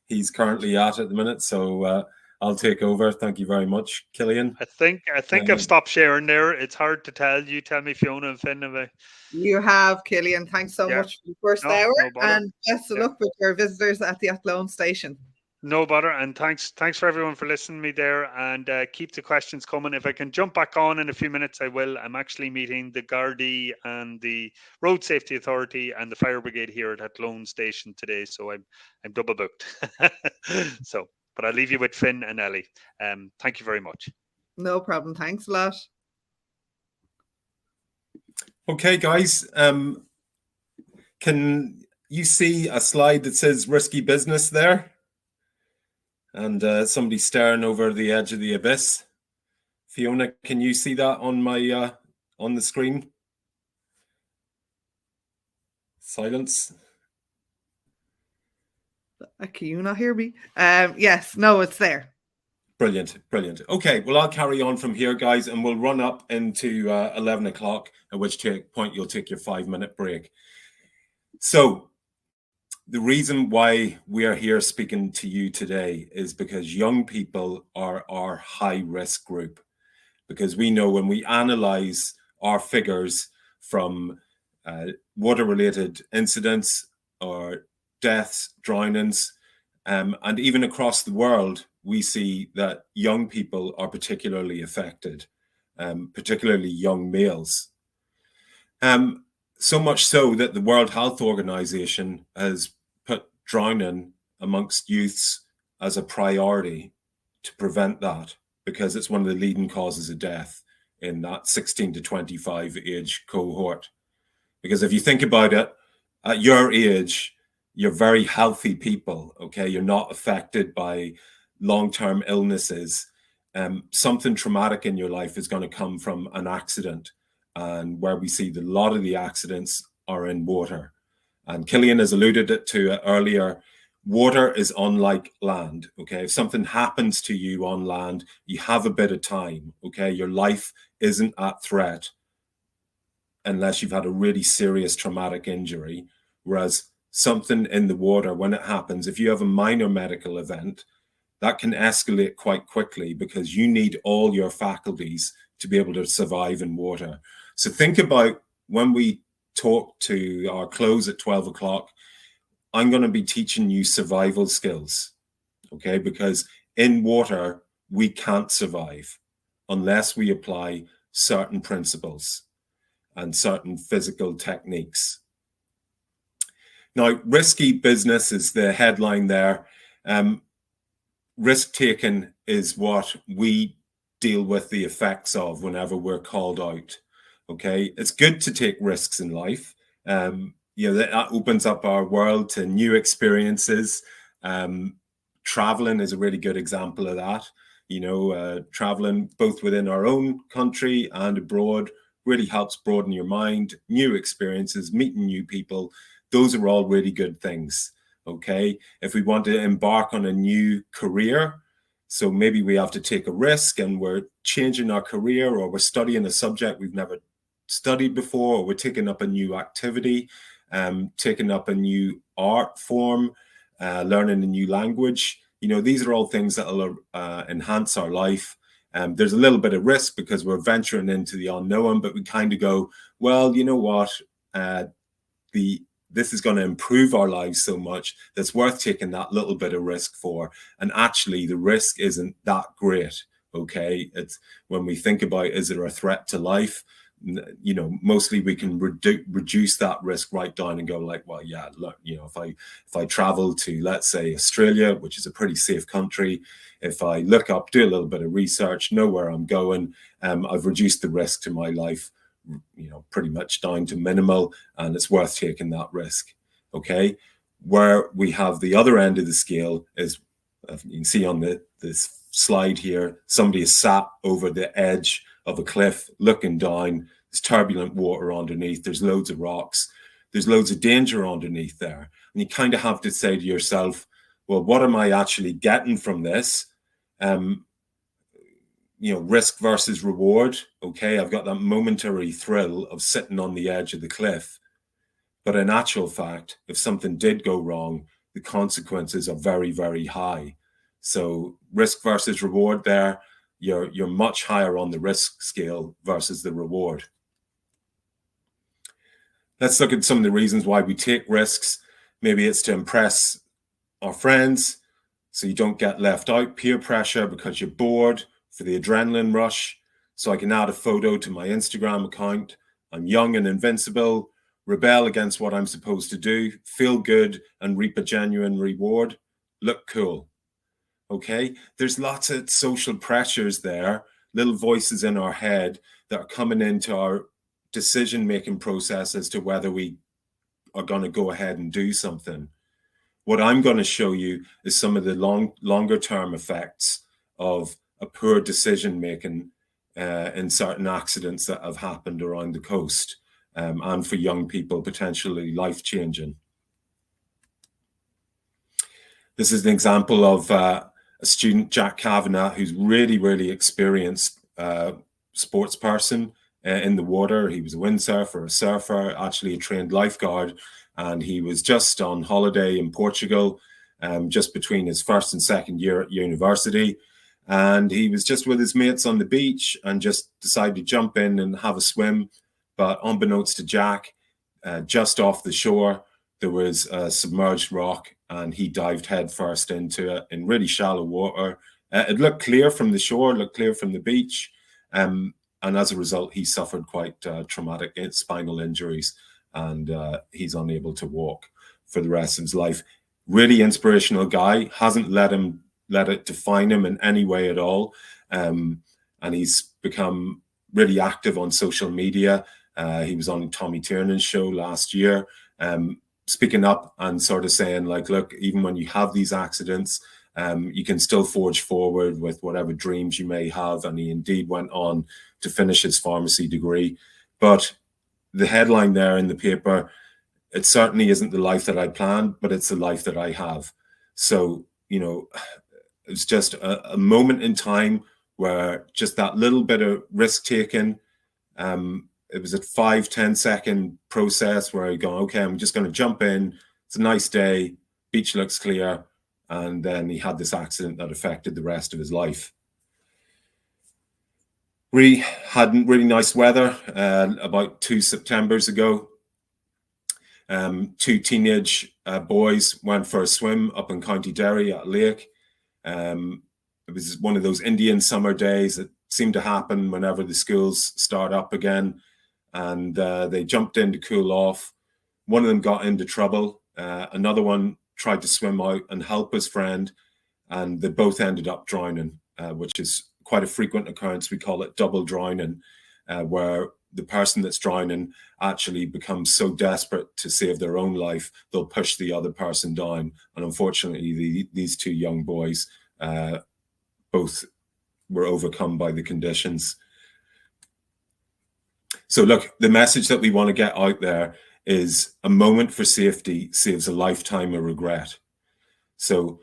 he's currently at the minute. So I'll take over. Thank you very much, Killian. I think I've stopped sharing there. It's hard to tell. You tell me, Fiona and Finn, if You have, Killian. Thanks so much for the first hour, no bother. and best of luck with your visitors at the Athlone station. No bother, and thanks for everyone for listening to me there, and keep the questions coming. If I can jump back on in a few minutes, I will. I'm actually meeting the Gardaí and the Road Safety Authority and the Fire Brigade here at Athlone Station today, so I'm double booked. So, but I'll leave you with Finn and Ellie. Thank you very much. No problem. Thanks a lot. Okay, guys. Can you see a slide that says risky business there? And somebody staring over the edge of the abyss. Fiona, can you see that on my on the screen? Silence. Can you not hear me? Yes, no, it's there. Brilliant, brilliant. Okay, well, I'll carry on from here, guys, and we'll run up into 11 o'clock, at which point you'll take your 5-minute break. So the reason why we are here speaking to you today is because young people are our high-risk group. Because we know when we analyze our figures from water-related incidents or deaths, drownings, and even across the world, we see that young people are particularly affected, particularly young males. So much so that the World Health Organization has put drowning amongst youths as a priority to prevent that, because it's one of the leading causes of death in that 16 to 25 age cohort. Because if you think about it, at your age, you're very healthy people, okay? You're not affected by long-term illnesses. Something traumatic in your life is going to come from an accident. And where we see a lot of the accidents are in water. And Killian has alluded to it earlier. Water is unlike land, okay? If something happens to you on land, you have a bit of time, okay? Your life isn't at threat unless you've had a really serious traumatic injury. Whereas something in the water, when it happens, if you have a minor medical event, that can escalate quite quickly because you need all your faculties to be able to survive in water. So think about when we talk to our close at 12 o'clock, I'm going to be teaching you survival skills, okay? Because in water, we can't survive unless we apply certain principles and certain physical techniques. Now, risky business is the headline there. Risk-taking is what we deal with the effects of whenever we're called out, okay? It's good to take risks in life. You know, that opens up our world to new experiences. Traveling is a really good example of that. You know, traveling both within our own country and abroad really helps broaden your mind, new experiences, meeting new people. Those are all really good things, okay? If we want to embark on a new career, so maybe we have to take a risk and we're changing our career, or we're studying a subject we've never studied before, or we're taking up a new activity, taking up a new art form, learning a new language. You know, these are all things that will enhance our life. There's a little bit of risk because we're venturing into the unknown, but we kind of go, well, you know what, this is going to improve our lives so much that's worth taking that little bit of risk for. And actually the risk isn't that great, okay? It's when we think about, is there a threat to life? You know, mostly we can reduce that risk right down and go like, well, yeah, look, you know, if I travel to, let's say, Australia, which is a pretty safe country, if I look up, do a little bit of research, know where I'm going, I've reduced the risk to my life, you know, pretty much down to minimal, and it's worth taking that risk, okay? Where we have the other end of the scale is, you can see on this slide here, somebody is sat over the edge of a cliff looking down. There's turbulent water underneath, there's loads of rocks, there's loads of danger underneath there, and you kind of have to say to yourself, well, what am I actually getting from this? risk versus reward. Okay, I've got that momentary thrill of sitting on the edge of the cliff. But in actual fact, if something did go wrong, the consequences are very, very high. So risk versus reward there, you're much higher on the risk scale versus the reward. Let's look at some of the reasons why we take risks. Maybe it's to impress our friends, so you don't get left out, peer pressure because you're bored, for the adrenaline rush, so I can add a photo to my Instagram account. I'm young and invincible, rebel against what I'm supposed to do, feel good and reap a genuine reward, look cool. Okay, there's lots of social pressures there, little voices in our head that are coming into our decision-making process as to whether we are going to go ahead and do something. What I'm going to show you is some of the longer-term effects of a poor decision-making in certain accidents that have happened around the coast, and for young people, potentially life-changing. This is an example of a student, Jack Kavanagh, who's really, really experienced sports person in the water. He was a windsurfer, a surfer, actually a trained lifeguard, and he was just on holiday in Portugal, just between his first and second year at university. And he was just with his mates on the beach and just decided to jump in and have a swim. But unbeknownst to Jack, just off the shore, there was a submerged rock, and he dived headfirst into it in really shallow water. It looked clear from the shore, looked clear from the beach. And as a result, he suffered quite traumatic spinal injuries, and he's unable to walk for the rest of his life. Really inspirational guy, hasn't let it define him in any way at all. And he's become really active on social media. He was on Tommy Tiernan's show last year, speaking up and sort of saying, like, look, even when you have these accidents, you can still forge forward with whatever dreams you may have. And he indeed went on to finish his pharmacy degree. But the headline there in the paper, it certainly isn't the life that I planned, but it's the life that I have. So, it's just a moment in time where just that little bit of risk taking, it was a 5-10 second process where I go, okay, I'm just going to jump in. It's a nice day. Beach looks clear. And then he had this accident that affected the rest of his life. We had really nice weather about 2 Septembers ago. 2 teenage boys went for a swim up in County Derry at a lake. It was one of those Indian summer days that seem to happen whenever the schools start up again. And they jumped in to cool off. One of them got into trouble. Another one tried to swim out and help his friend, and they both ended up drowning, which is quite a frequent occurrence. We call it double drowning, where the person that's drowning actually becomes so desperate to save their own life, they'll push the other person down. And unfortunately, these 2 young boys both were overcome by the conditions. So look, the message that we want to get out there is a moment for safety saves a lifetime of regret. So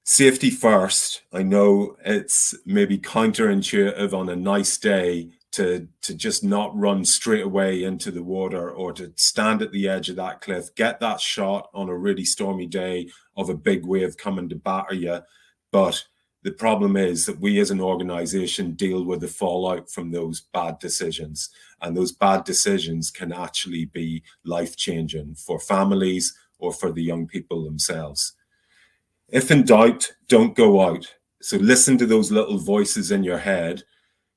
safety first. I know it's maybe counterintuitive on a nice day to just not run straight away into the water, or to stand at the edge of that cliff, get that shot on a really stormy day of a big wave coming to batter you. But the problem is that we as an organization deal with the fallout from those bad decisions. And those bad decisions can actually be life-changing for families or for the young people themselves. If in doubt, don't go out. So listen to those little voices in your head.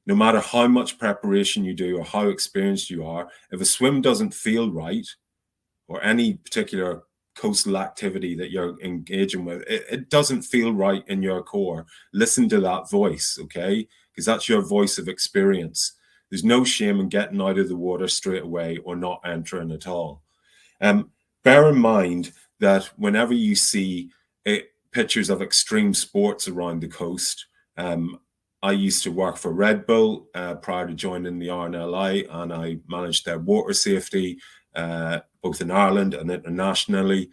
No matter how much preparation you do or how experienced you are, if a swim doesn't feel right, or any particular coastal activity that you're engaging with, it doesn't feel right in your core, listen to that voice, okay? Because that's your voice of experience. There's no shame in getting out of the water straight away or not entering at all. Bear in mind that whenever you see pictures of extreme sports around the coast, I used to work for Red Bull prior to joining the RNLI, and I managed their water safety both in Ireland and internationally.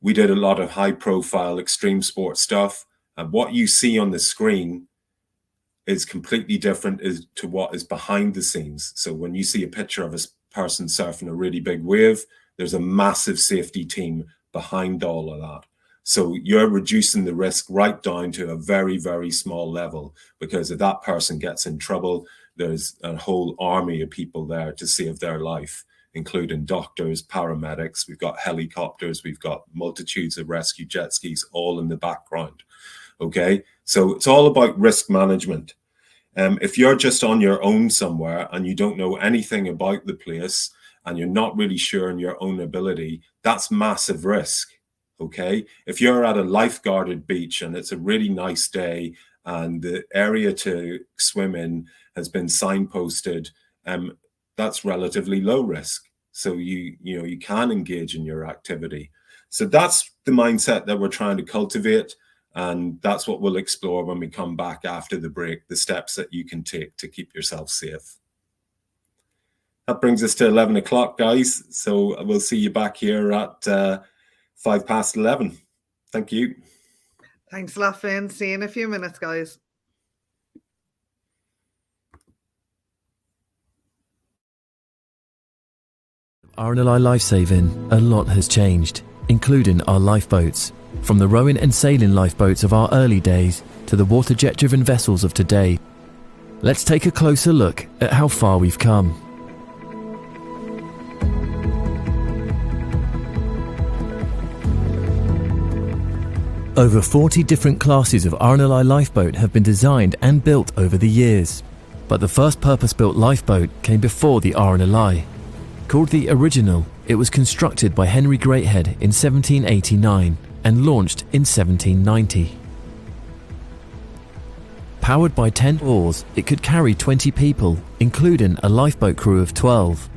We did a lot of high-profile extreme sport stuff. And what you see on the screen is completely different as to what is behind the scenes. So when you see a picture of a person surfing a really big wave, there's a massive safety team behind all of that. So you're reducing the risk right down to a very, very small level, because if that person gets in trouble, there's a whole army of people there to save their life, including doctors, paramedics. We've got helicopters, we've got multitudes of rescue jet skis all in the background. Okay, so it's all about risk management. If you're just on your own somewhere and you don't know anything about the place and you're not really sure in your own ability, that's massive risk. Okay, if you're at a lifeguarded beach and it's a really nice day and the area to swim in has been signposted, that's relatively low risk. So you can engage in your activity. So that's the mindset that we're trying to cultivate. And that's what we'll explore when we come back after the break, the steps that you can take to keep yourself safe. That brings us to 11 o'clock, guys. So we'll see you back here at 11:05. Thank you. Thanks a lot, Finn. See you in a few minutes, guys. RNLI lifesaving, a lot has changed, including our lifeboats. From the rowing and sailing lifeboats of our early days to the water jet-driven vessels of today. Let's take a closer look at how far we've come. Over 40 different classes of RNLI lifeboat have been designed and built over the years. But the first purpose-built lifeboat came before the RNLI. Called the Original, it was constructed by Henry Greathead in 1789 and launched in 1790. Powered by 10 oars, it could carry 20 people, including a lifeboat crew of 12.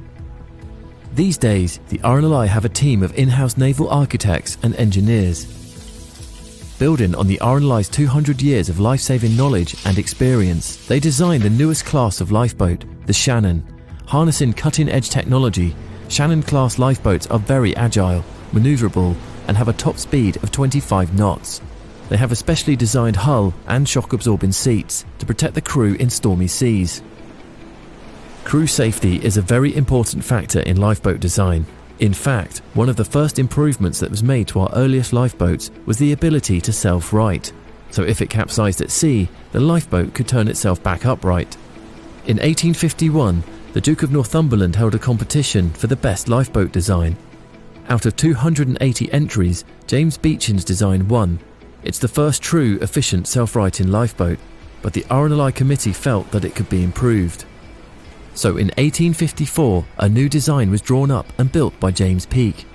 These days, the RNLI have a team of in-house naval architects and engineers. Building on the RNLI's 200 years of life-saving knowledge and experience, they designed the newest class of lifeboat, the Shannon. Harnessing cutting-edge technology, Shannon-class lifeboats are very agile, maneuverable, and have a top speed of 25 knots. They have a specially designed hull and shock-absorbing seats to protect the crew in stormy seas. Crew safety is a very important factor in lifeboat design. In fact, one of the first improvements that was made to our earliest lifeboats was the ability to self-right. So if it capsized at sea, the lifeboat could turn itself back upright. In 1851, the Duke of Northumberland held a competition for the best lifeboat design. Out of 280 entries, James Beecham's design won. It's the first true, efficient, self-righting lifeboat, but the RNLI committee felt that it could be improved. So in 1854, a new design was drawn up and built by James Peake.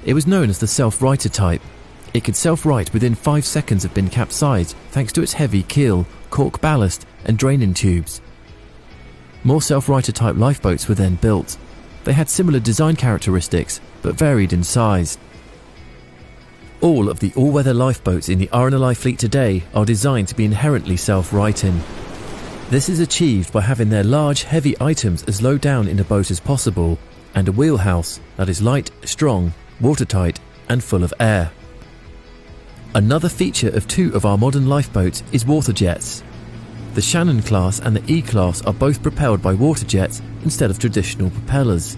It was known as the self-righter type. It could self-right within 5 seconds of being capsized thanks to its heavy keel, cork ballast and draining tubes. More self-righter type lifeboats were then built. They had similar design characteristics, but varied in size. All of the all-weather lifeboats in the RNLI fleet today are designed to be inherently self-righting. This is achieved by having their large, heavy items as low down in the boat as possible, and a wheelhouse that is light, strong, watertight, and full of air. Another feature of 2 of our modern lifeboats is water jets. The Shannon class and the E-class are both propelled by water jets instead of traditional propellers.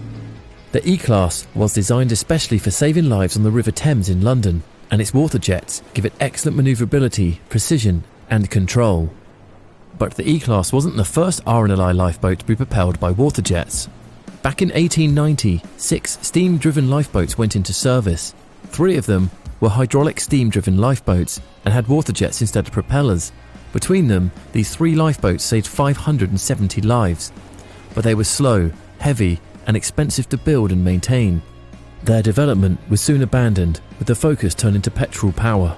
The E-class was designed especially for saving lives on the River Thames in London, and its water jets give it excellent manoeuvrability, precision, and control. But the E-class wasn't the first RNLI lifeboat to be propelled by water jets. Back in 1890, 6 steam-driven lifeboats went into service. 3 of them were hydraulic steam-driven lifeboats and had water jets instead of propellers. Between them, these 3 lifeboats saved 570 lives. But they were slow, heavy, and expensive to build and maintain. Their development was soon abandoned, with the focus turning to petrol power.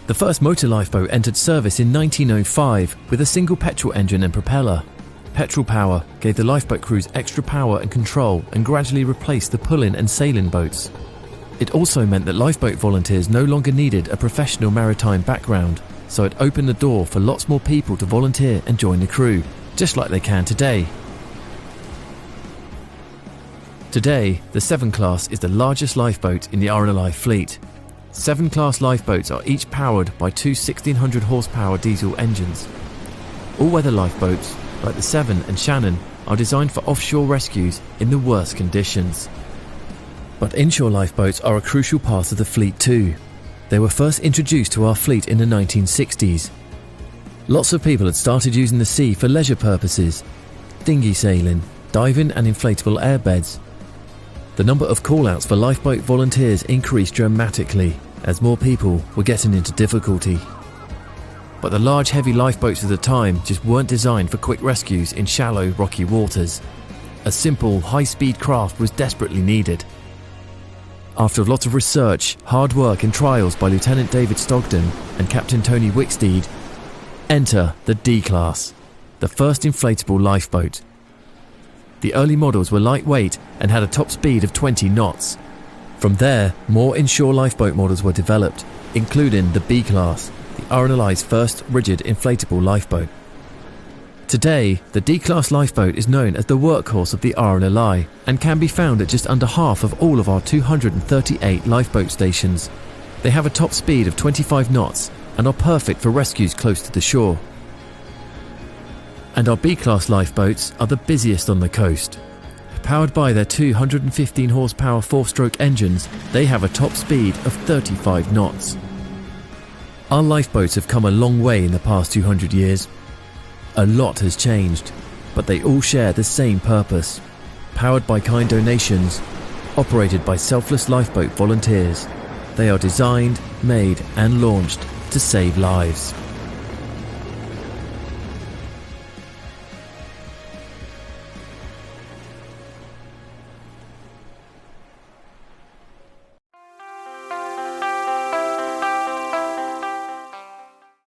The first motor lifeboat entered service in 1905 with a single petrol engine and propeller. Petrol power gave the lifeboat crews extra power and control and gradually replaced the pulling and sailing boats. It also meant that lifeboat volunteers no longer needed a professional maritime background, so it opened the door for lots more people to volunteer and join the crew, just like they can today. Today, the 7 class is the largest lifeboat in the RNLI fleet. 7 class lifeboats are each powered by 2 1600 horsepower diesel engines. All-weather lifeboats, like the Severn and Shannon, are designed for offshore rescues in the worst conditions. But inshore lifeboats are a crucial part of the fleet too. They were first introduced to our fleet in the 1960s. Lots of people had started using the sea for leisure purposes, dinghy sailing, diving and inflatable airbeds. The number of call-outs for lifeboat volunteers increased dramatically as more people were getting into difficulty. But the large heavy lifeboats of the time just weren't designed for quick rescues in shallow rocky waters. A simple high-speed craft was desperately needed. After a lot of research, hard work and trials by Lieutenant David Stogden and Captain Tony Wicksteed, enter the D-Class, the first inflatable lifeboat. The early models were lightweight and had a top speed of 20 knots. From there, more inshore lifeboat models were developed, including the B-Class, the RNLI's first rigid inflatable lifeboat. Today, the D-Class lifeboat is known as the workhorse of the RNLI and can be found at just under half of all of our 238 lifeboat stations. They have a top speed of 25 knots and are perfect for rescues close to the shore. And our B-Class lifeboats are the busiest on the coast. Powered by their 215 horsepower 4-stroke engines, they have a top speed of 35 knots. Our lifeboats have come a long way in the past 200 years. A lot has changed, but they all share the same purpose. Powered by kind donations, operated by selfless lifeboat volunteers, they are designed, made and launched to save lives.